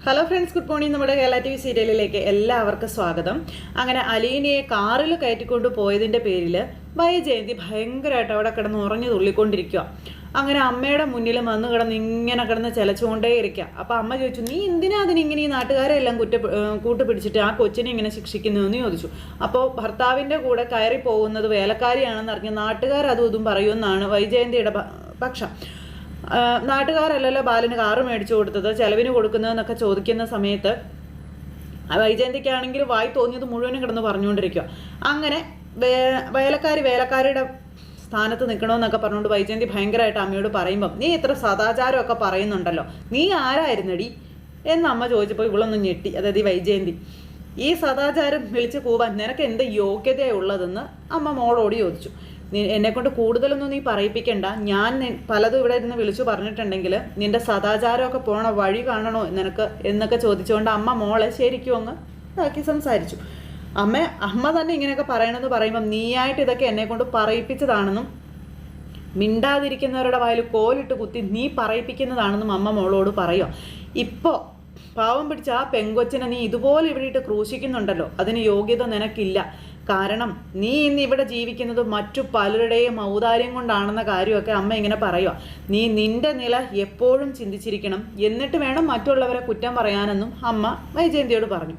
Hello friends, good morning. നമ്മുടെ Kerala TV സീരിയലിലേക്ക് എല്ലാവർക്കും സ്വാഗതം. അങ്ങനെ അലീനയെ കാറിൽ കയറ്റിക്കൊണ്ട് പോയതിൻ്റെ പേരിൽ വൈജയന്തി ഭയങ്കരമായിട്ട് അവിടെ കിടന്ന് ഉറഞ്ഞു തുള്ളിക്കൊണ്ടിരിക്കുക. അങ്ങനെ അമ്മയുടെ മുന്നിൽ വന്ന് ഇങ്ങനെ കിടന്ന് ചിലച്ചുകൊണ്ടേ ഇരിക്കുക. അപ്പോൾ അമ്മ ചോദിച്ചു, നീ എന്തിനാ അതിനിങ്ങനെ ഈ നാട്ടുകാരെ എല്ലാം കൂട്ടുപിടിച്ചിട്ട് ആ കൊച്ചിനെ ഇങ്ങനെ ശിക്ഷിക്കുന്നതെന്ന് ചോദിച്ചു. അപ്പോൾ ഭർത്താവിൻ്റെ കൂടെ കയറി പോകുന്നത് വേലക്കാരിയാണെന്ന് അറിഞ്ഞ് നാട്ടുകാർ അതും ഇതും പറയുമെന്നാണ് വൈജയന്തിയുടെ പക്ഷം. നാട്ടുകാരല്ലല്ലോ ബാലന് കാറ് മേടിച്ചു കൊടുത്തത്, ചെലവിന് കൊടുക്കുന്നതെന്നൊക്കെ ചോദിക്കുന്ന സമയത്ത് വൈജയന്തിക്കാണെങ്കിൽ വായി തോന്നിയത് മുഴുവനും കിടന്ന് പറഞ്ഞുകൊണ്ടിരിക്കുക. അങ്ങനെ വേലക്കാരിയുടെ സ്ഥാനത്ത് നിൽക്കണമെന്നൊക്കെ പറഞ്ഞുകൊണ്ട് വൈജയന്തി ഭയങ്കരമായിട്ട് അമ്മയോട് പറയുമ്പം, നീ ഇത്ര സദാചാരമൊക്കെ പറയുന്നുണ്ടല്ലോ, നീ ആരായിരുന്നടി എന്ന് അമ്മ ചോദിച്ചപ്പോൾ ഇവളൊന്നും ഞെട്ടി. അതായത് ഈ വൈജയന്തി, ഈ സദാചാരം വിളിച്ച് കൂവാൻ നിനക്ക് എന്ത് യോഗ്യതയുള്ളതെന്ന് അമ്മ മോളോട് ചോദിച്ചു. എന്നെക്കൊണ്ട് കൂടുതലൊന്നും നീ പറയിപ്പിക്കണ്ട, ഞാൻ പലതും ഇവിടെ ഇരുന്ന് വിളിച്ചു പറഞ്ഞിട്ടുണ്ടെങ്കിൽ നിന്റെ സദാചാരമൊക്കെ പോണ വഴി കാണണോ നിനക്ക് എന്നൊക്കെ ചോദിച്ചുകൊണ്ട് അമ്മ മോളെ ശരിക്കും അങ്ങ് ഇതാക്കി സംസാരിച്ചു. അമ്മ തന്നെ ഇങ്ങനെയൊക്കെ പറയണമെന്ന് പറയുമ്പം നീയായിട്ട് ഇതൊക്കെ എന്നെക്കൊണ്ട് പറയിപ്പിച്ചതാണെന്നും മിണ്ടാതിരിക്കുന്നവരുടെ വായിൽ കോലിട്ട് കുത്തി നീ പറയിപ്പിക്കുന്നതാണെന്നും അമ്മ മോളോട് പറയുക. ഇപ്പോൾ പാവം പിടിച്ച ആ പെങ്കൊച്ചിനെ നീ ഇതുപോലെ ഇവിടെ ഇട്ട് ക്രൂശിക്കുന്നുണ്ടല്ലോ, അതിന് യോഗ്യത നിനക്കില്ല. കാരണം നീ ഇന്ന് ഇവിടെ ജീവിക്കുന്നത് മറ്റു പലരുടെയും ഔദാര്യം കൊണ്ടാണെന്ന കാര്യമൊക്കെ അമ്മ ഇങ്ങനെ പറയുക. നീ നിന്റെ നില എപ്പോഴും ചിന്തിച്ചിരിക്കണം, എന്നിട്ട് വേണം മറ്റുള്ളവരെ കുറ്റം പറയാനെന്നും അമ്മ വൈജയന്തിയോട് പറഞ്ഞു.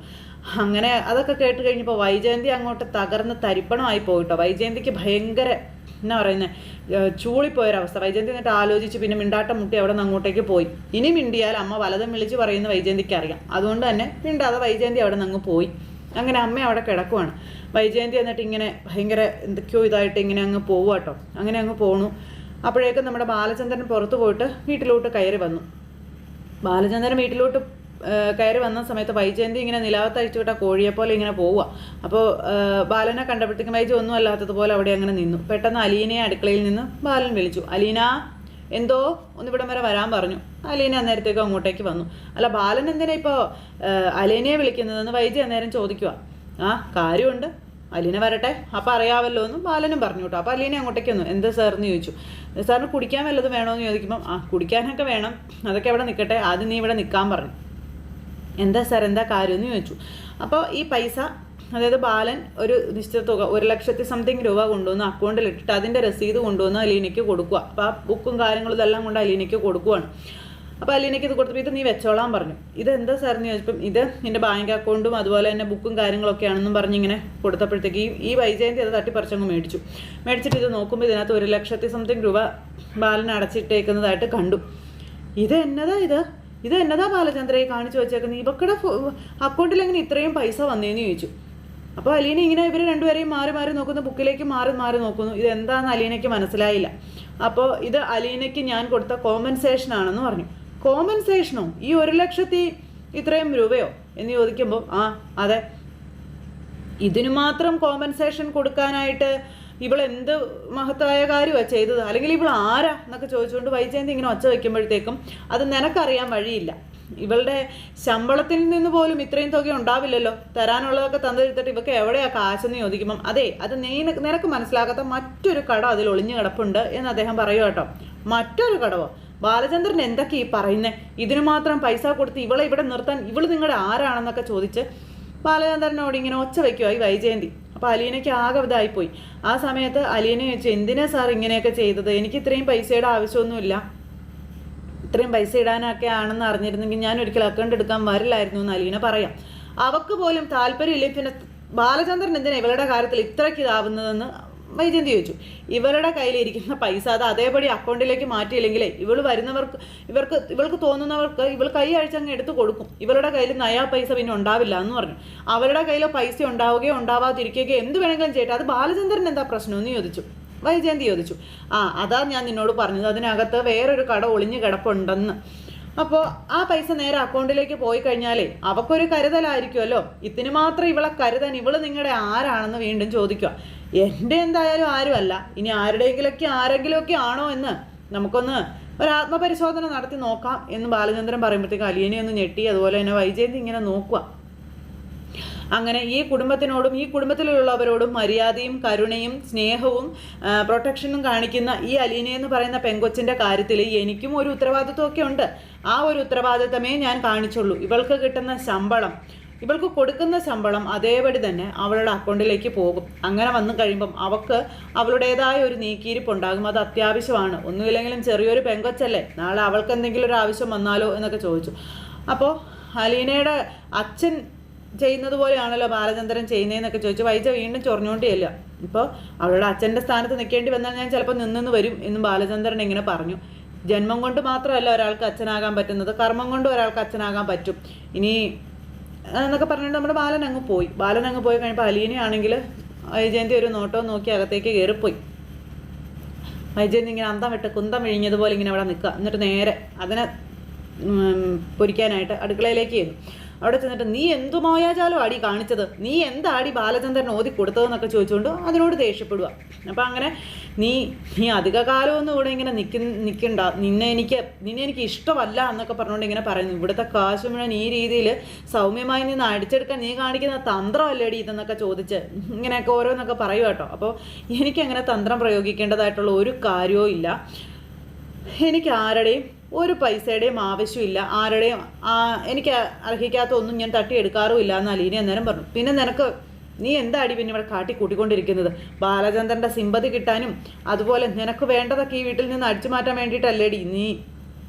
അങ്ങനെ അതൊക്കെ കേട്ട് കഴിഞ്ഞപ്പോൾ വൈജയന്തി അങ്ങോട്ട് തകർന്ന് തരിപ്പണമായി പോയിട്ടോ. വൈജയന്തിക്ക് ഭയങ്കര എന്നാ പറയുന്നത്, ചൂളിപ്പോയൊരവസ്ഥ. വൈജയന്തി എന്നിട്ട് ആലോചിച്ച് പിന്നെ മിണ്ടാട്ടം മുട്ടി അവിടെ നിന്ന് അങ്ങോട്ടേക്ക് പോയി. ഇനി മിണ്ടിയാൽ അമ്മ വലതും വിളിച്ച് പറയുന്ന വൈജയന്തിക്ക് അറിയാം. അതുകൊണ്ട് തന്നെ മിണ്ടാതെ വൈജയന്തി അവിടെ നിന്ന് അങ്ങ് പോയി. അങ്ങനെ അമ്മ അവിടെ കിടക്കുവാണ്. വൈജയന്തി എന്നിട്ട് ഇങ്ങനെ ഭയങ്കര എന്തൊക്കെയോ ഇതായിട്ട് ഇങ്ങനെ അങ്ങ് പോവുക കേട്ടോ. അങ്ങനെ അങ്ങ് പോണു. അപ്പോഴേക്കും നമ്മുടെ ബാലചന്ദ്രൻ പുറത്ത് പോയിട്ട് വീട്ടിലോട്ട് കയറി വന്നു. ബാലചന്ദ്രൻ വീട്ടിലോട്ട് കയറി വന്ന സമയത്ത് വൈജയന്തി ഇങ്ങനെ നിലാവത്തഴിച്ചു വിട്ട കോഴിയെ പോലെ ഇങ്ങനെ പോവുക. അപ്പോൾ ബാലനെ കണ്ടപ്പോഴത്തേക്കും വൈജ ഒന്നും അല്ലാത്തതുപോലെ അവിടെ അങ്ങനെ നിന്നു. പെട്ടെന്ന് അലീനയെ അടുക്കളയിൽ നിന്ന് ബാലൻ വിളിച്ചു. അലീന, എന്തോ ഒന്നിവിടം വരെ വരാൻ പറഞ്ഞു. അലീന അന്നേരത്തേക്കും അങ്ങോട്ടേക്ക് വന്നു. അല്ല, ബാലൻ എന്തിനാ ഇപ്പോൾ അലീനയെ വിളിക്കുന്നതെന്ന് വൈജ അന്നേരം ചോദിക്കുക. ആ കാര്യമുണ്ട്, അലീന വരട്ടെ, അപ്പം അറിയാമല്ലോ എന്നും ബാലനും പറഞ്ഞു കേട്ടോ. അപ്പോൾ അലീന അങ്ങോട്ടേക്ക് വന്നു. എന്താ സാറിന് ചോദിച്ചു. സാറിന് കുടിക്കാൻ വല്ലതും വേണമെന്ന് ചോദിക്കുമ്പം കുടിക്കാനൊക്കെ വേണം, അതൊക്കെ അവിടെ നിൽക്കട്ടെ, ആദ്യം നീ ഇവിടെ നിൽക്കാൻ പറഞ്ഞു. എന്താ സാർ, എന്താ കാര്യമെന്ന് ചോദിച്ചു. അപ്പോൾ ഈ പൈസ, അതായത് ബാലൻ ഒരു നിശ്ചിത തുക 1,00,000 സംതിങ് രൂപ കൊണ്ടുവന്ന് അക്കൗണ്ടിൽ ഇട്ടിട്ട് അതിൻ്റെ രസീത് കൊണ്ടുവന്ന് അലീനയ്ക്ക് കൊടുക്കുക. അപ്പോൾ ആ ബുക്കും കാര്യങ്ങളും ഇതെല്ലാം കൊണ്ട് അലീനയ്ക്ക് കൊടുക്കുകയാണ്. അപ്പോൾ അലീനയ്ക്ക് ഇത് കൊടുത്തപ്പോൾ ഇത് നീ വെച്ചോളാൻ പറഞ്ഞു. ഇതെന്താ സാറിന് ചോദിച്ചപ്പം ഇത് നിൻ്റെ ബാങ്ക് അക്കൗണ്ടും അതുപോലെ തന്നെ ബുക്കും കാര്യങ്ങളൊക്കെയാണെന്നും പറഞ്ഞിങ്ങനെ കൊടുത്തപ്പോഴത്തേക്ക് ഈ വൈജയന്തി അത് തട്ടിപ്പറിച്ചങ്ങ് മേടിച്ചിട്ട് ഇത് നോക്കുമ്പോൾ ഇതിനകത്ത് 1,00,000 സംതിങ് രൂപ ബാലൻ അടച്ചിട്ടേക്കുന്നതായിട്ട് കണ്ടു. ഇത് എന്നതാ ബാലചന്ദ്രയെ കാണിച്ചു വെച്ചേക്കുന്നത്, ഇവക്കടെ അക്കൗണ്ടിൽ എങ്ങനെ ഇത്രയും പൈസ വന്നേന്ന് ചോദിച്ചു. അപ്പോൾ അലീന ഇങ്ങനെ ഇവർ രണ്ടുപേരെയും മാറി മാറി നോക്കുന്നു, ബുക്കിലേക്ക് മാറി നോക്കുന്നു. ഇതെന്താണെന്ന് അലീനയ്ക്ക് മനസ്സിലായില്ല. അപ്പോൾ ഇത് അലീനയ്ക്ക് ഞാൻ കൊടുത്ത കോമ്പൻസേഷൻ ആണെന്ന് പറഞ്ഞു. കോമ്പൻസേഷനോ? ഈ 1,00,000 ഇത്രയും രൂപയോ എന്ന് ചോദിക്കുമ്പോൾ അതെ, ഇതിനു മാത്രം കോമ്പൻസേഷൻ കൊടുക്കാനായിട്ട് ഇവളെന്ത് മഹത്തായ കാര്യമാണ് ചെയ്തത്, അല്ലെങ്കിൽ ഇവൾ ആരാ എന്നൊക്കെ ചോദിച്ചുകൊണ്ട് വൈജയന്തി ഇങ്ങനെ ഒച്ച വയ്ക്കുമ്പോഴത്തേക്കും അത് നിനക്കറിയാൻ വഴിയില്ല. ഇവളുടെ ശമ്പളത്തിൽ നിന്ന് പോലും ഇത്രയും തുക ഉണ്ടാവില്ലല്ലോ, തരാനുള്ളതൊക്കെ തന്നിരുത്തിട്ട് ഇവക്ക് എവിടെയാ കാശെന്ന് ചോദിക്കുമ്പം അതെ, അത് നിനക്ക് മനസ്സിലാക്കാത്ത മറ്റൊരു കട അതിൽ ഒളിഞ്ഞു കിടപ്പുണ്ട് എന്ന് അദ്ദേഹം പറയുക കേട്ടോ. മറ്റൊരു കടവോ? ബാലചന്ദ്രൻ എന്തൊക്കെ ഈ പറയുന്നത്? ഇതിനു മാത്രം പൈസ കൊടുത്ത് ഇവളെ ഇവിടെ നിർത്താൻ ഇവൾ നിങ്ങളുടെ ആരാണെന്നൊക്കെ ചോദിച്ച് ബാലചന്ദ്രനോട് ഇങ്ങനെ ഒച്ച വയ്ക്കുമോ ഈ വൈജയന്തി. അപ്പോൾ അലീനയ്ക്ക് ആകെ ഇതായിപ്പോയി. ആ സമയത്ത് അലീന ചോദിച്ചു, എന്തിനാ സാർ ഇങ്ങനെയൊക്കെ ചെയ്തത്? എനിക്ക് ഇത്രയും പൈസയുടെ ആവശ്യമൊന്നുമില്ല, ഇത്രയും പൈസ ഇടാനൊക്കെ ആണെന്ന് അറിഞ്ഞിരുന്നെങ്കിൽ ഞാൻ ഒരിക്കലും അക്കൗണ്ട് എടുക്കാൻ വരില്ലായിരുന്നു എന്ന് അലീന പറയാം. അവൾക്ക് പോലും താല്പര്യമില്ല. പിന്നെ ബാലചന്ദ്രൻ എന്തിനാ ഇവളുടെ കാര്യത്തിൽ ഇത്രയ്ക്ക് ഇതാവുന്നതെന്ന് വൈജയന്തി ചോദിച്ചു. ഇവരുടെ കയ്യിലിരിക്കുന്ന പൈസ അത് അതേപടി അക്കൗണ്ടിലേക്ക് മാറ്റിയില്ലെങ്കിലേ ഇവൾക്ക് തോന്നുന്നവർക്ക് ഇവൾ കൈ അഴിച്ചങ്ങ് എടുത്ത് കൊടുക്കും. ഇവരുടെ കയ്യിൽ നയാ പൈസ പിന്നെ ഉണ്ടാവില്ല എന്ന് പറഞ്ഞു. അവരുടെ കയ്യിൽ പൈസ ഉണ്ടാവുകയോ ഉണ്ടാവാതിരിക്കുകയോ എന്ത് വേണമെങ്കിലും ചെയ്യട്ടെ, അത് ബാലചന്ദ്രൻ എന്താ പ്രശ്നമെന്ന് ചോദിച്ചു. വൈജയന്തി ചോദിച്ചു. അതാ ഞാൻ നിന്നോട് പറഞ്ഞത്, അതിനകത്ത് വേറൊരു കട ഒളിഞ്ഞു കിടപ്പുണ്ടെന്ന്. അപ്പോൾ ആ പൈസ നേരെ അക്കൗണ്ടിലേക്ക് പോയി കഴിഞ്ഞാലേ അവക്കൊരു കരുതലായിരിക്കുമല്ലോ. ഇതിന് മാത്രം ഇവളെ കരുതാൻ ഇവള് നിങ്ങളുടെ ആരാണെന്ന് വീണ്ടും ചോദിക്കുക. എൻ്റെ എന്തായാലും ആരുമല്ല, ഇനി ആരെങ്കിലുമൊക്കെ ആണോ എന്ന് നമുക്കൊന്ന് ഒരു ആത്മപരിശോധന നടത്തി നോക്കാം എന്ന് ബാലചന്ദ്രൻ പറയുമ്പോഴത്തേക്ക് അലീനയൊന്ന് ഞെട്ടി. അതുപോലെ തന്നെ വൈജയന്തി ഇങ്ങനെ നോക്കുക. അങ്ങനെ ഈ കുടുംബത്തിനോടും ഈ കുടുംബത്തിലുള്ളവരോടും മര്യാദയും കരുണയും സ്നേഹവും പ്രൊട്ടക്ഷനും കാണിക്കുന്ന ഈ അലീന എന്ന് പറയുന്ന പെങ്കൊച്ചിൻ്റെ കാര്യത്തിൽ എനിക്കും ഒരു ഉത്തരവാദിത്വമൊക്കെ ഉണ്ട്. ആ ഒരു ഉത്തരവാദിത്തമേ ഞാൻ കാണിച്ചുള്ളൂ. ഇവൾക്ക് കിട്ടുന്ന ശമ്പളം, ഇവൾക്ക് കൊടുക്കുന്ന ശമ്പളം അതേപടി തന്നെ അവളുടെ അക്കൗണ്ടിലേക്ക് പോകും. അങ്ങനെ വന്നു കഴിയുമ്പം അവൾക്ക് അവളുടേതായ ഒരു നീക്കിയിരിപ്പുണ്ടാകും. അത് അത്യാവശ്യമാണ്. ഒന്നുമില്ലെങ്കിലും ചെറിയൊരു പെങ്കൊച്ചല്ലേ, നാളെ അവൾക്ക് എന്തെങ്കിലും ഒരു ആവശ്യം വന്നാലോ എന്നൊക്കെ ചോദിച്ചു. അപ്പോൾ അലീനയുടെ അച്ഛൻ ചെയ്യുന്നത് പോലെയാണല്ലോ ബാലചന്ദ്രൻ ചെയ്യുന്നതെന്നൊക്കെ ചോദിച്ചു. വൈജ വീണ്ടും ചൊറിഞ്ഞുകൊണ്ടേയില്ല. ഇപ്പോൾ അവളുടെ അച്ഛൻ്റെ സ്ഥാനത്ത് നിൽക്കേണ്ടി വന്നാൽ ഞാൻ ചിലപ്പോൾ നിന്നെന്ന് വരും എന്നും ബാലചന്ദ്രൻ ഇങ്ങനെ പറഞ്ഞു. ജന്മം കൊണ്ട് മാത്രമല്ല ഒരാൾക്ക് അച്ഛനാകാൻ പറ്റുന്നത്, കർമ്മം കൊണ്ട് ഒരാൾക്ക് അച്ഛനാകാൻ പറ്റും. ഇനി എന്നൊക്കെ പറഞ്ഞിട്ട് നമ്മുടെ ബാലൻ അങ്ങ് പോയി കഴിഞ്ഞപ്പോൾ അലീനയാണെങ്കിൽ വൈജയന്തി ഒരു നോട്ടവും നോക്കി അകത്തേക്ക് കയറിപ്പോയി. വൈജയന്തി ഇങ്ങനെ അന്തം വിട്ട് കുന്തം വിഴിഞ്ഞതുപോലെ ഇങ്ങനെ അവിടെ നിൽക്കുക. എന്നിട്ട് നേരെ അതിനെ പൊരിക്കാനായിട്ട് അടുക്കളയിലേക്ക് ചെയ്യുന്നു. അവിടെ ചെന്നിട്ട് നീ എന്തു മായാജാലം ആടി കാണിച്ചത്, നീ എന്താടി ബാലചന്ദ്രൻ ഓതി കൊടുത്തതെന്നൊക്കെ ചോദിച്ചുകൊണ്ട് അതിനോട് ദേഷ്യപ്പെടുക. അപ്പം അങ്ങനെ നീ അധികകാലമൊന്നും ഇവിടെ ഇങ്ങനെ നിൽക്കണ്ട, നിന്നെ എനിക്ക് ഇഷ്ടമല്ല എന്നൊക്കെ പറഞ്ഞുകൊണ്ട് ഇങ്ങനെ പറയുന്നു. ഇവിടുത്തെ കാശ് മുഴുവൻ ഈ രീതിയിൽ സൗമ്യമായി നിന്ന് അടിച്ചെടുക്കാൻ നീ കാണിക്കുന്ന തന്ത്രമല്ലേടി ഇതെന്നൊക്കെ ചോദിച്ച് ഇങ്ങനെയൊക്കെ ഓരോന്നൊക്കെ പറയുക കേട്ടോ. അപ്പോൾ എനിക്കങ്ങനെ തന്ത്രം പ്രയോഗിക്കേണ്ടതായിട്ടുള്ള ഒരു കാര്യവും ഇല്ല. എനിക്ക് ആരുടെയും ഒരു പൈസയുടെയും ആവശ്യമില്ല, ആരുടെയും എനിക്ക് അർഹിക്കാത്ത ഒന്നും ഞാൻ തട്ടിയെടുക്കാറുമില്ല എന്ന് അലീന അന്നേരം പറഞ്ഞു. പിന്നെ നീ എന്താടി പിന്നെ ഇവിടെ കാട്ടിക്കൂട്ടിക്കൊണ്ടിരിക്കുന്നത്? ബാലചന്ദ്രൻ്റെ സിമ്പതി കിട്ടാനും അതുപോലെ നിനക്ക് വേണ്ടതൊക്കെ ഈ വീട്ടിൽ നിന്ന് അടിച്ചു മാറ്റാൻ വേണ്ടിയിട്ടല്ലേടി നീ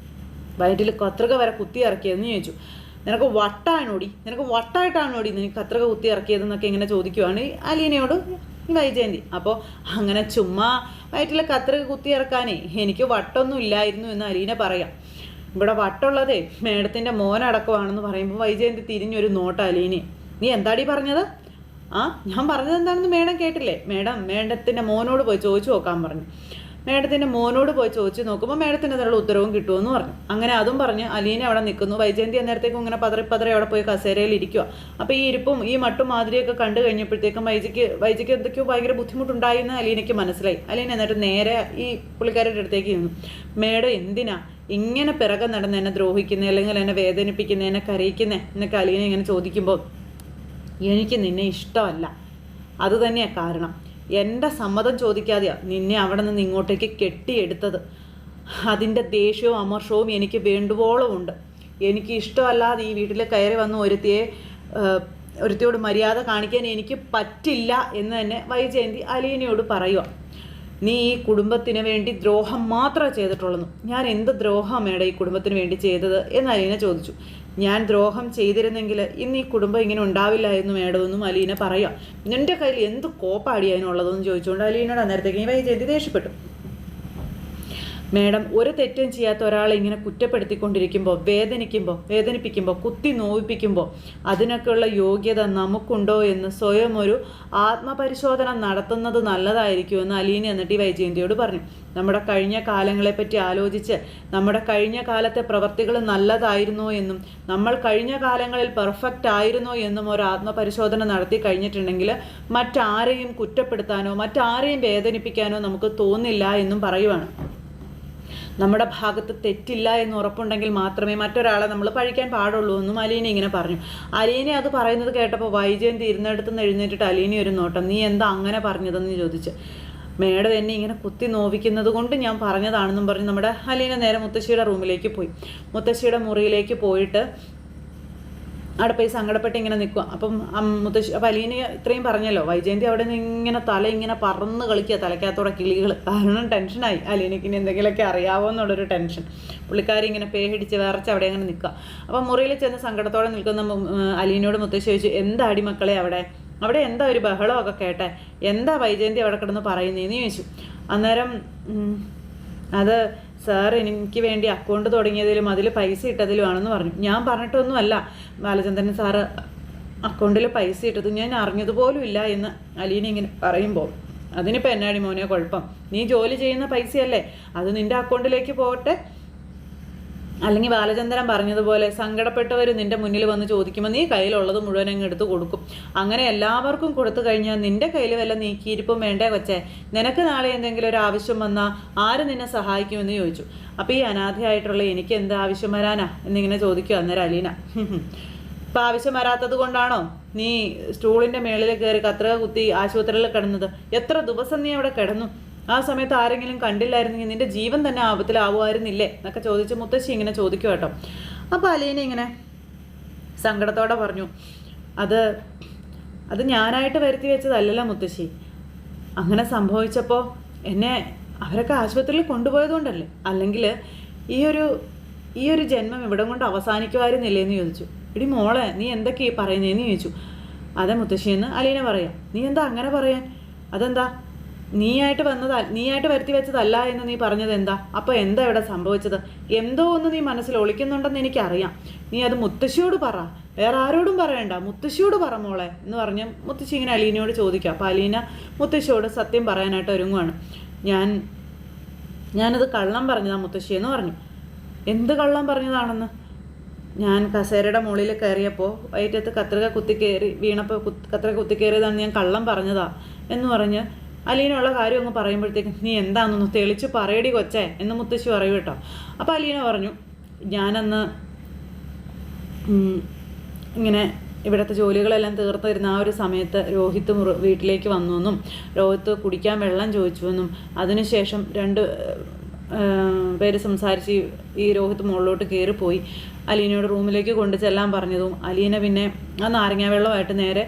വയറ്റിൽ കത്രിക വരെ കുത്തി ഇറക്കിയതെന്ന് ചോദിച്ചു. നിനക്ക് വട്ടായിട്ടാണോടി നീ കത്രിക കുത്തി ഇറക്കിയതെന്നൊക്കെ ഇങ്ങനെ ചോദിക്കുവാണ് അലീനയോട് വൈജയന്തി. അപ്പോൾ അങ്ങനെ ചുമ്മാ വയറ്റിൽ കത്രിക കുത്തി ഇറക്കാനേ എനിക്ക് വട്ടൊന്നും ഇല്ലായിരുന്നു എന്ന് അലീന പറയാം. ഇവിടെ വട്ടുള്ളതേ മേഡത്തിൻ്റെ മോനടക്കമാണെന്ന് പറയുമ്പോൾ വൈജയന്തി തിരിഞ്ഞൊരു നോട്ട അലീനെ. നീ എന്താടി പറഞ്ഞത്? ഞാൻ പറഞ്ഞത് എന്താണെന്ന് മേഡം കേട്ടില്ലേ? മേഡത്തിൻ്റെ മോനോട് പോയി ചോദിച്ചു നോക്കാൻ പറഞ്ഞു. മേഡത്തിൻ്റെ മോനോട് പോയി ചോദിച്ചു നോക്കുമ്പോൾ മേഡത്തിന് അതിനുള്ള ഉത്തരവും കിട്ടുമെന്ന് പറഞ്ഞു. അങ്ങനെ അതും പറഞ്ഞ് അലീന അവിടെ നിൽക്കുന്നു. വൈജയന്തി അന്നേരത്തേക്കും ഇങ്ങനെ പതറി അവിടെ പോയി കസേരയിൽ ഇരിക്കുക. അപ്പോൾ ഈ ഇരിപ്പും ഈ മട്ടും മാതിരിയൊക്കെ കണ്ടു കഴിഞ്ഞപ്പോഴത്തേക്കും വൈജയ്ക്ക് എന്തൊക്കെയോ ഭയങ്കര ബുദ്ധിമുട്ടുണ്ടായിന്ന് അലീനയ്ക്ക് മനസ്സിലായി. അലീന എന്നിട്ട് നേരെ ഈ പുള്ളിക്കാരുടെ അടുത്തേക്ക് നിന്നു. മേഡം എന്തിനാ ഇങ്ങനെ പിറകെ നടന്ന് എന്നെ ദ്രോഹിക്കുന്നത്, അല്ലെങ്കിൽ എന്നെ വേദനിപ്പിക്കുന്നത്, എന്നെ കരയിക്കുന്നത് എന്നൊക്കെ അലീന ഇങ്ങനെ ചോദിക്കുമ്പോൾ എനിക്ക് നിന്നെ ഇഷ്ടമല്ല, അതുതന്നെയാണ് കാരണം. എൻ്റെ സമ്മതം ചോദിക്കാതെയാണ് നിന്നെ അവിടെ നിന്ന് ഇങ്ങോട്ടേക്ക് കെട്ടിയെടുത്തത്. അതിൻ്റെ ദേഷ്യവും അമർഷവും എനിക്ക് വേണ്ടുവോളം ഉണ്ട്. എനിക്ക് ഇഷ്ടമല്ലാതെ ഈ വീട്ടിൽ കയറി വന്ന് ഒരുത്തിയോട് മര്യാദ കാണിക്കാൻ എനിക്ക് പറ്റില്ല എന്ന് തന്നെ വൈജയന്തി അലീനയോട് പറയുക. നീ ഈ കുടുംബത്തിന് വേണ്ടി ദ്രോഹം മാത്രമേ ചെയ്തിട്ടുള്ളൂ. ഞാൻ എന്ത് ദ്രോഹമാണ് ഈ കുടുംബത്തിന് വേണ്ടി ചെയ്തത് എന്ന് അലീന ചോദിച്ചു. ഞാൻ ദ്രോഹം ചെയ്തിരുന്നെങ്കിൽ ഇന്ന് ഈ കുടുംബം ഇങ്ങനെ ഉണ്ടാവില്ലായിരുന്നു മേഡമെന്നും അലീന പറയാം. നിൻ്റെ കയ്യിൽ എന്ത് കോപ്പാടിയാനുള്ളതെന്ന് ചോദിച്ചുകൊണ്ട് അലീനയോട് അന്നേരത്തേക്ക് വൈജയന്തി ദേഷ്യപ്പെട്ടു. മേഡം ഒരു തെറ്റും ചെയ്യാത്ത ഒരാളെ ഇങ്ങനെ കുറ്റപ്പെടുത്തിക്കൊണ്ടിരിക്കുമ്പോൾ വേദനിപ്പിക്കുമ്പോൾ കുത്തി നോവിപ്പിക്കുമ്പോൾ അതിനൊക്കെയുള്ള യോഗ്യത നമുക്കുണ്ടോ എന്ന് സ്വയം ഒരു ആത്മപരിശോധന നടത്തുന്നത് നല്ലതായിരിക്കുമെന്ന് അലീന എന്നിട്ട് വൈജയന്തിയോട് പറഞ്ഞു. നമ്മുടെ കഴിഞ്ഞ കാലങ്ങളെപ്പറ്റി ആലോചിച്ച് നമ്മുടെ കഴിഞ്ഞ കാലത്തെ പ്രവർത്തികൾ നല്ലതായിരുന്നോ എന്നും നമ്മൾ കഴിഞ്ഞ കാലങ്ങളിൽ പെർഫെക്റ്റ് ആയിരുന്നോ എന്നും ഒരു ആത്മപരിശോധന നടത്തി കഴിഞ്ഞിട്ടുണ്ടെങ്കിൽ മറ്റാരെയും കുറ്റപ്പെടുത്താനോ മറ്റാരെയും വേദനിപ്പിക്കാനോ നമുക്ക് തോന്നില്ല എന്നും പറയുവാണ്. നമ്മുടെ ഭാഗത്ത് തെറ്റില്ല എന്ന് ഉറപ്പുണ്ടെങ്കിൽ മാത്രമേ മറ്റൊരാളെ നമ്മൾ പഴിക്കാൻ പാടുള്ളൂ എന്നും അലീന ഇങ്ങനെ പറഞ്ഞു. അലീന അത് പറയുന്നത് കേട്ടപ്പോൾ വൈജയന്തി ഇരുന്നിടത്തുനിന്ന് എഴുന്നേറ്റിട്ട് അലീന ഒരു നോട്ടം. നീ എന്താ അങ്ങനെ പറഞ്ഞതെന്ന് ചോദിച്ച്. മേഡം എന്നെ ഇങ്ങനെ കുത്തി നോവിക്കുന്നത് കൊണ്ട് ഞാൻ പറഞ്ഞതാണെന്നും പറഞ്ഞ് നമ്മുടെ അലീന നേരെ മുത്തശ്ശിയുടെ റൂമിലേക്ക് പോയി. മുത്തശ്ശിയുടെ മുറിയിലേക്ക് പോയിട്ട് അവിടെ പോയി സങ്കടപ്പെട്ട് ഇങ്ങനെ നിൽക്കുക. അപ്പം അലീന ഇത്രയും പറഞ്ഞല്ലോ. വൈജയന്തി അവിടെ നിന്ന് ഇങ്ങനെ തല ഇങ്ങനെ പറന്ന് കളിക്കുക, തലയ്ക്കകത്തോടെ കിളികൾ. കാരണം ടെൻഷനായി അലീനയ്ക്ക് ഇനി എന്തെങ്കിലുമൊക്കെ അറിയാവോ എന്നുള്ളൊരു ടെൻഷൻ. പുള്ളിക്കാരി ഇങ്ങനെ പേടിച്ച് വിറച്ച് അവിടെ അങ്ങനെ നിൽക്കുക. അപ്പം മുറിയിൽ ചെന്ന് സങ്കടത്തോടെ നിൽക്കുന്ന അലീനയോട് മുത്തശ്ശി ചോദിച്ചു, എന്താ അടി മക്കളെ അവിടെ എന്താ ഒരു ബഹളമൊക്കെ കേട്ടെ, എന്താ വൈജയന്തി അവിടെ കിടന്ന് പറയുന്നതെന്ന് ചോദിച്ചു. അന്നേരം അത് സാർ എനിക്ക് വേണ്ടി അക്കൗണ്ട് തുടങ്ങിയതിലും അതിൽ പൈസ ഇട്ടതിലുമാണെന്ന് പറഞ്ഞു. ഞാൻ പറഞ്ഞിട്ടൊന്നുമല്ല ബാലചന്ദ്രൻ സാറ് അക്കൗണ്ടിൽ പൈസ ഇട്ടത്, ഞാൻ അറിഞ്ഞതുപോലും ഇല്ല എന്ന് അലീന ഇങ്ങനെ പറയുമ്പോൾ അതിനിപ്പോൾ എന്നാടി മോനെ കുഴപ്പം? നീ ജോലി ചെയ്യുന്ന പൈസയല്ലേ, അത് നിൻ്റെ അക്കൗണ്ടിലേക്ക് പോകട്ടെ. അല്ലെങ്കിൽ ബാലചന്ദ്രൻ പറഞ്ഞതുപോലെ സങ്കടപ്പെട്ടവർ നിൻ്റെ മുന്നിൽ വന്ന് ചോദിക്കുമ്പോൾ നീ കയ്യിലുള്ളത് മുഴുവൻ അങ്ങ് എടുത്ത് കൊടുക്കും. അങ്ങനെ എല്ലാവർക്കും കൊടുത്തു കഴിഞ്ഞാൽ നിൻ്റെ കയ്യിൽ വല്ല നീക്കിയിരിപ്പും വേണ്ടേ വച്ചേ? നിനക്ക് നാളെ എന്തെങ്കിലും ഒരു ആവശ്യം വന്നാൽ ആര് നിന്നെ സഹായിക്കുമെന്ന് ചോദിച്ചു. അപ്പോൾ ഈ അനാഥയായിട്ടുള്ള എനിക്ക് എന്ത് ആവശ്യം വരാനാ എന്നിങ്ങനെ ചോദിക്കുക അന്നേരം അലീന. ഇപ്പം ആവശ്യം വരാത്തത് കൊണ്ടാണോ നീ സ്റ്റൂളിൻ്റെ മേളിൽ കയറി കത്രിക കുത്തി ആശുപത്രിയിൽ കിടന്നത്? എത്ര ദിവസം നീ അവിടെ കിടന്നു? ആ സമയത്ത് ആരെങ്കിലും കണ്ടില്ലായിരുന്നെങ്കിൽ നിന്റെ ജീവൻ തന്നെ ആപത്തിലാവുമായിരുന്നില്ലേ എന്നൊക്കെ ചോദിച്ച് മുത്തശ്ശി ഇങ്ങനെ ചോദിക്കും കേട്ടോ. അപ്പോൾ അലീന ഇങ്ങനെ സങ്കടത്തോടെ പറഞ്ഞു, അത് ഞാനായിട്ട് വരുത്തി വെച്ചതല്ലല്ലോ മുത്തശ്ശി. അങ്ങനെ സംഭവിച്ചപ്പോൾ എന്നെ അവരൊക്കെ ആശുപത്രിയിൽ കൊണ്ടുപോയതുകൊണ്ടല്ലേ, അല്ലെങ്കിൽ ഈ ഒരു ജന്മം ഇവിടം കൊണ്ട് അവസാനിക്കുമായിരുന്നില്ലേ എന്ന് ചോദിച്ചു. എടി മോളെ, നീ എന്തൊക്കെയാ പറയുന്നതെന്ന് ചോദിച്ചു. അതെ മുത്തശ്ശിയെന്ന് അലീന പറയാം. നീ എന്താ അങ്ങനെ പറയാൻ? അതെന്താ, നീയായിട്ട് വരുത്തി വെച്ചതല്ല എന്ന് നീ പറഞ്ഞത് എന്താ? അപ്പോൾ എന്താ ഇവിടെ സംഭവിച്ചത്? എന്തോ ഒന്ന് നീ മനസ്സിൽ ഒളിക്കുന്നുണ്ടെന്ന് എനിക്കറിയാം. നീ അത് മുത്തശ്ശിയോട് പറ, വേറെ ആരോടും പറയണ്ട, മുത്തശ്ശിയോട് പറ മോളെ എന്ന് പറഞ്ഞ് മുത്തശ്ശി ഇങ്ങനെ അലീനയോട് ചോദിക്കുക. അപ്പോൾ അലീന മുത്തശ്ശിയോട് സത്യം പറയാനായിട്ട് ഒരുങ്ങുവാണ്. ഞാനത് കള്ളം പറഞ്ഞതാ മുത്തശ്ശി എന്ന് പറഞ്ഞു. എന്ത് കള്ളം പറഞ്ഞതാണെന്ന്? ഞാൻ കസേരയുടെ മുകളിൽ കയറിയപ്പോൾ വയറ്റത്ത് കത്രിക വീണപ്പോൾ കത്രിക കുത്തിക്കയറിയതാണ് ഞാൻ കള്ളം പറഞ്ഞതാ എന്ന് പറഞ്ഞ് അലീനയുള്ള കാര്യം അങ്ങ് പറയുമ്പോഴത്തേക്കും നീ എന്താണെന്നൊന്ന് തെളിച്ച് പറയടി കൊച്ചേ എന്ന് മുത്തശ്ശി പറയൂ കേട്ടോ. അപ്പോൾ അലീന പറഞ്ഞു, ഞാനന്ന് ഇങ്ങനെ ഇവിടുത്തെ ജോലികളെല്ലാം തീർത്തിരുന്ന ആ ഒരു സമയത്ത് രോഹിത്ത് വീട്ടിലേക്ക് വന്നു എന്നും രോഹിത്ത് കുടിക്കാൻ വെള്ളം ചോദിച്ചു എന്നും അതിനുശേഷം രണ്ട് പേര് സംസാരിച്ച് ഈ രോഹിത്ത് മുകളിലോട്ട് കയറിപ്പോയി അലീനയോട് റൂമിലേക്ക് കൊണ്ടു ചെല്ലാൻ പറഞ്ഞതും അലീന പിന്നെ ആ നാരങ്ങ വെള്ളമായിട്ട് നേരെ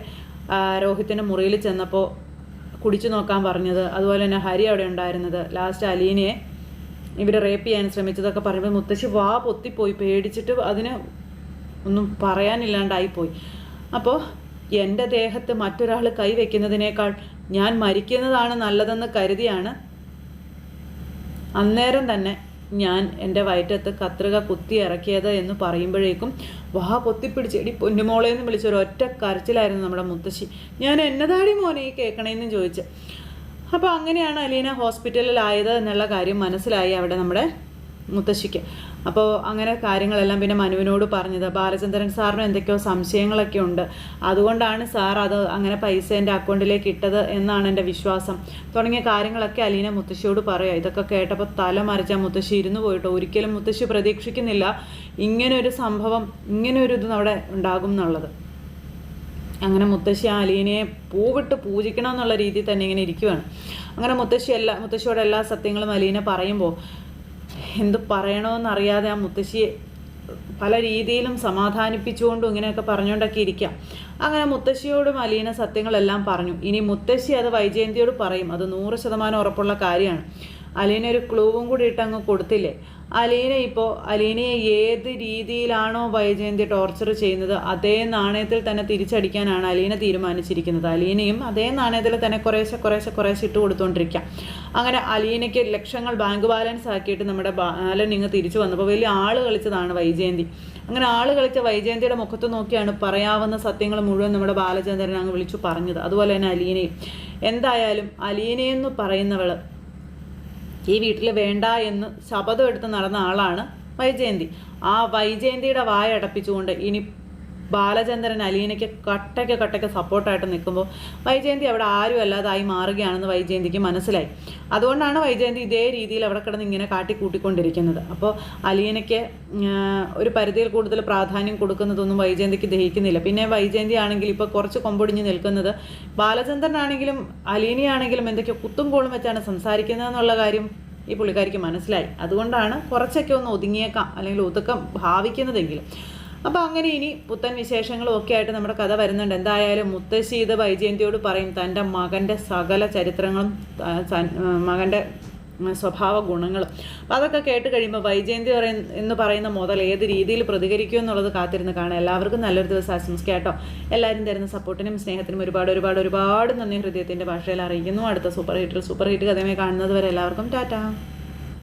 രോഹിത്തിൻ്റെ മുറിയിൽ ചെന്നപ്പോൾ കുടിച്ചു നോക്കാൻ പറഞ്ഞത്, അതുപോലെ തന്നെ ഹരി അവിടെ ഉണ്ടായിരുന്നത്, ലാസ്റ്റ് അലീനയെ ഇവർ റേപ്പ് ചെയ്യാൻ ശ്രമിച്ചതൊക്കെ പറയുമ്പോൾ മുത്തശ്ശി വാ പൊത്തിപ്പോയി, പേടിച്ചിട്ട് അതിന് ഒന്നും പറയാനില്ലാണ്ടായിപ്പോയി. അപ്പോൾ എൻ്റെ ദേഹത്ത് മറ്റൊരാൾ കൈവയ്ക്കുന്നതിനേക്കാൾ ഞാൻ മരിക്കുന്നതാണ് നല്ലതെന്ന് കരുതിയാണ് അന്നേരം തന്നെ ഞാൻ എൻ്റെ വയറ്റത്ത് കത്രിക കുത്തി ഇറക്കിയത് എന്ന് പറയുമ്പോഴേക്കും വാ പൊത്തിപ്പിടിച്ച് എടി പൊന്നുമോളേന്ന് വിളിച്ചൊരൊറ്റ കരച്ചിലായിരുന്നു നമ്മുടെ മുത്തശ്ശി. ഞാൻ എന്നതാടി മോനെ ഈ കേൾക്കണേന്നും ചോദിച്ച്. അപ്പോൾ അങ്ങനെയാണ് അലീന ഹോസ്പിറ്റലിലായത് എന്നുള്ള കാര്യം മനസ്സിലായി അവിടെ നമ്മുടെ മുത്തശ്ശിക്ക്. അപ്പോൾ അങ്ങനെ കാര്യങ്ങളെല്ലാം പിന്നെ മനുവിനോട് പറഞ്ഞത്, ബാലചന്ദ്രൻ സാറിന് എന്തൊക്കെയോ സംശയങ്ങളൊക്കെ ഉണ്ട്, അതുകൊണ്ടാണ് സാർ അത് അങ്ങനെ പൈസ എൻ്റെ അക്കൗണ്ടിലേക്ക് ഇട്ടത് എന്നാണ് എൻ്റെ വിശ്വാസം തുടങ്ങിയ കാര്യങ്ങളൊക്കെ അലീന മുത്തശ്ശിയോട് പറയുക. ഇതൊക്കെ കേട്ടപ്പോൾ തല മറിച്ച മുത്തശ്ശി ഇരുന്ന് പോയിട്ടോ. ഒരിക്കലും മുത്തശ്ശി പ്രതീക്ഷിക്കുന്നില്ല ഇങ്ങനൊരു സംഭവം, ഇങ്ങനൊരു ഇത് അവിടെ ഉണ്ടാകും എന്നുള്ളത്. അങ്ങനെ മുത്തശ്ശി ആ അലീനയെ പൂവിട്ട് പൂജിക്കണം എന്നുള്ള രീതിയിൽ തന്നെ ഇങ്ങനെ ഇരിക്കുകയാണ്. അങ്ങനെ മുത്തശ്ശിയോട് എല്ലാ സത്യങ്ങളും അലീന പറയുമ്പോൾ എന്ത് പറയണമെന്നറിയാതെ ആ മുത്തശ്ശിയെ പല രീതിയിലും സമാധാനിപ്പിച്ചുകൊണ്ടും ഇങ്ങനെയൊക്കെ പറഞ്ഞുകൊണ്ടൊക്കെ ഇരിക്കാം. അങ്ങനെ മുത്തശ്ശിയോടും അലീന സത്യങ്ങളെല്ലാം പറഞ്ഞു. ഇനി മുത്തശ്ശി അത് വൈജയന്തിയോട് പറയും, അത് 100% ഉറപ്പുള്ള കാര്യമാണ്. അലീന ഒരു ക്ലൂവും കൂടി ഇട്ടങ്ങ് കൊടുത്തില്ലേ. അലീനയെ ഏത് രീതിയിലാണോ വൈജയന്തി ടോർച്ചർ ചെയ്യുന്നത് അതേ നാണയത്തിൽ തന്നെ തിരിച്ചടിക്കാനാണ് അലീന തീരുമാനിച്ചിരിക്കുന്നത്. അലീനയും അതേ നാണയത്തിൽ തന്നെ കുറേശ്ശെ ഇട്ട് കൊടുത്തുകൊണ്ടിരിക്കാം. അങ്ങനെ അലീനയ്ക്ക് ലക്ഷങ്ങൾ ബാങ്ക് ബാലൻസ് ആക്കിയിട്ട് നമ്മുടെ ബാലൻ ഇങ്ങ് തിരിച്ചു വന്നപ്പോൾ വലിയ ആൾ കളിച്ചതാണ് വൈജയന്തി. അങ്ങനെ ആൾ കളിച്ച വൈജയന്തിയുടെ മുഖത്ത് നോക്കിയാണ് പറയാവുന്ന സത്യങ്ങൾ മുഴുവൻ നമ്മുടെ ബാലചന്ദ്രൻ അങ്ങ് വിളിച്ചു പറഞ്ഞത്. അതുപോലെ തന്നെ അലീനയും. എന്തായാലും അലീനയെന്ന് പറയുന്നവൾ ഈ വീട്ടിൽ വേണ്ട എന്ന് ശപഥം എടുത്ത് നടന്ന ആളാണ് വൈജയന്തി. ആ വൈജയന്തിയുടെ വായ അടപ്പിച്ചുകൊണ്ട് ഇനി ബാലചന്ദ്രൻ അലീനയ്ക്ക് കട്ടയ്ക്ക് സപ്പോർട്ടായിട്ട് നിൽക്കുമ്പോൾ വൈജയന്തി അവിടെ ആരും അല്ലാതായി മാറുകയാണെന്ന് വൈജയന്തിക്ക് മനസ്സിലായി. അതുകൊണ്ടാണ് വൈജയന്തി ഇതേ രീതിയിൽ അവിടെ കിടന്ന് ഇങ്ങനെ കാട്ടിക്കൂട്ടിക്കൊണ്ടിരിക്കുന്നത്. അപ്പോൾ അലീനയ്ക്ക് ഒരു പരിധിയിൽ കൂടുതൽ പ്രാധാന്യം കൊടുക്കുന്നതൊന്നും വൈജയന്തിക്ക് ദഹിക്കുന്നില്ല. പിന്നെ വൈജയന്തി ആണെങ്കിൽ ഇപ്പോൾ കുറച്ച് കൊമ്പൊടിഞ്ഞ് നിൽക്കുന്നത്, ബാലചന്ദ്രനാണെങ്കിലും അലീനയാണെങ്കിലും എന്തൊക്കെയോ കുത്തും കോളും വെച്ചാണ് സംസാരിക്കുന്നതെന്നുള്ള കാര്യം ഈ പുള്ളിക്കാരിക്ക് മനസ്സിലായി. അതുകൊണ്ടാണ് കുറച്ചൊക്കെ ഒന്ന് ഒതുങ്ങിയേക്കാം, അല്ലെങ്കിൽ ഒതുക്കം ഭാവിക്കുന്നതെങ്കിലും. അപ്പോൾ അങ്ങനെ ഇനി പുത്തൻ വിശേഷങ്ങളും ഒക്കെ ആയിട്ട് നമ്മുടെ കഥ വരുന്നുണ്ട്. എന്തായാലും മുത്തശ്ശി ഇത് വൈജയന്തിയോട് പറയും തൻ്റെ മകൻ്റെ സകല ചരിത്രങ്ങളും മകൻ്റെ സ്വഭാവ ഗുണങ്ങളും. അപ്പോൾ അതൊക്കെ കേട്ട് കഴിയുമ്പോൾ വൈജയന്തി എന്ന് പറയുന്ന മുതൽ ഏത് രീതിയിൽ പ്രതികരിക്കും എന്നുള്ളത് കാത്തിരുന്ന് കാണാം. എല്ലാവർക്കും നല്ലൊരു ദിവസം ആശംസിക്കാം കേട്ടോ. എല്ലാവരും തരുന്ന സപ്പോർട്ടിനും സ്നേഹത്തിനും ഒരുപാട് നന്ദി ഹൃദയത്തിൻ്റെ ഭാഷയിൽ അറിയിക്കുന്നു. അടുത്ത സൂപ്പർ ഹിറ്റ് കഥയുമായി കാണുന്നത് വരെ എല്ലാവർക്കും ടാറ്റാ.